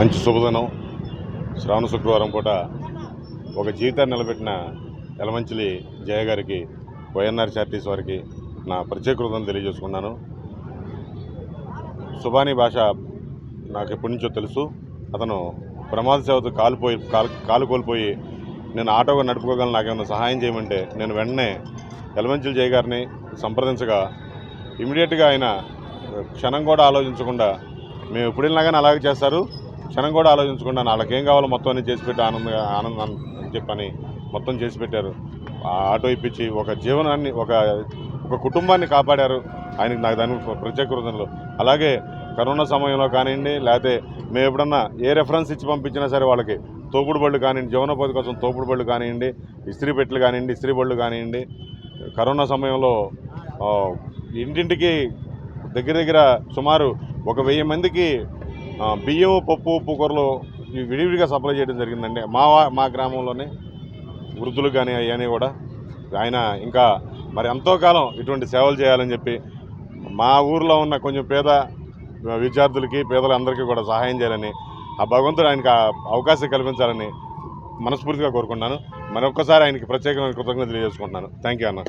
మంచి శుభదినం. శ్రావణ శుక్రవారం పూట ఒక జీవితాన్ని నిలబెట్టిన యలమంచిలి జయ గారికి, వైఎన్ఆర్ చారిటీస్ వారికి నా ప్రత్యేక కృతజ్ఞతలు తెలియజేసుకున్నాను. సుబానీ భాష నాకు ఎప్పటి నుంచో తెలుసు. అతను ప్రమాద సేవతో కాలు కోల్పోయి నేను ఆటోగా నడుపుకోగలను, నాకేమైనా సహాయం చేయమంటే నేను వెంటనే యలమంచిలి జయ గారిని సంప్రదించగా ఇమీడియట్గా ఆయన క్షణం కూడా ఆలోచించకుండా, మేము ఎప్పుడు వెళ్ళినా కానీ అలాగే చేస్తారు, క్షణం కూడా ఆలోచించకుండా వాళ్ళకి ఏం కావాలో మొత్తం అన్ని చేసి పెట్టి ఆనందం అని చెప్పని మొత్తం చేసి పెట్టారు. ఆ ఆటో ఇప్పించి ఒక జీవనాన్ని, ఒక కుటుంబాన్ని కాపాడారు. ఆయనకి నాకు దాని ప్రత్యేక కృతజ్ఞతలు. అలాగే కరోనా సమయంలో కానివ్వండి, లేకపోతే మేము ఎప్పుడన్నా ఏ రెఫరెన్స్ ఇచ్చి పంపించినా సరే వాళ్ళకి తోపుడు బళ్ళు కానివ్వండి, జీవనోపాధి కోసం తోపుడు బళ్ళు కానివ్వండి, ఇస్త్రీ పెట్టెలు కానివ్వండి, ఇస్త్రీ బళ్ళు కానివ్వండి, కరోనా సమయంలో ఇంటింటికి దగ్గర సుమారు 1000 మందికి బియ్యం, పప్పు, ఉప్పు కూరలు విడివిడిగా సప్లై చేయడం జరిగిందండి. మా గ్రామంలోనే వృద్ధులు కానీ అవన్నీ కూడా. ఆయన ఇంకా మరి ఎంతో కాలం ఇటువంటి సేవలు చేయాలని చెప్పి మా ఊరిలో ఉన్న కొంచెం పేద విద్యార్థులకి, పేదలందరికీ కూడా సహాయం చేయాలని, ఆ భగవంతుడు ఆయనకి అవకాశం కల్పించాలని మనస్ఫూర్తిగా కోరుకుంటున్నాను. మరొక్కసారి ఆయనకి ప్రత్యేకమైన కృతజ్ఞతలు తెలియజేసుకుంటున్నాను. థ్యాంక్ యూ అన్న.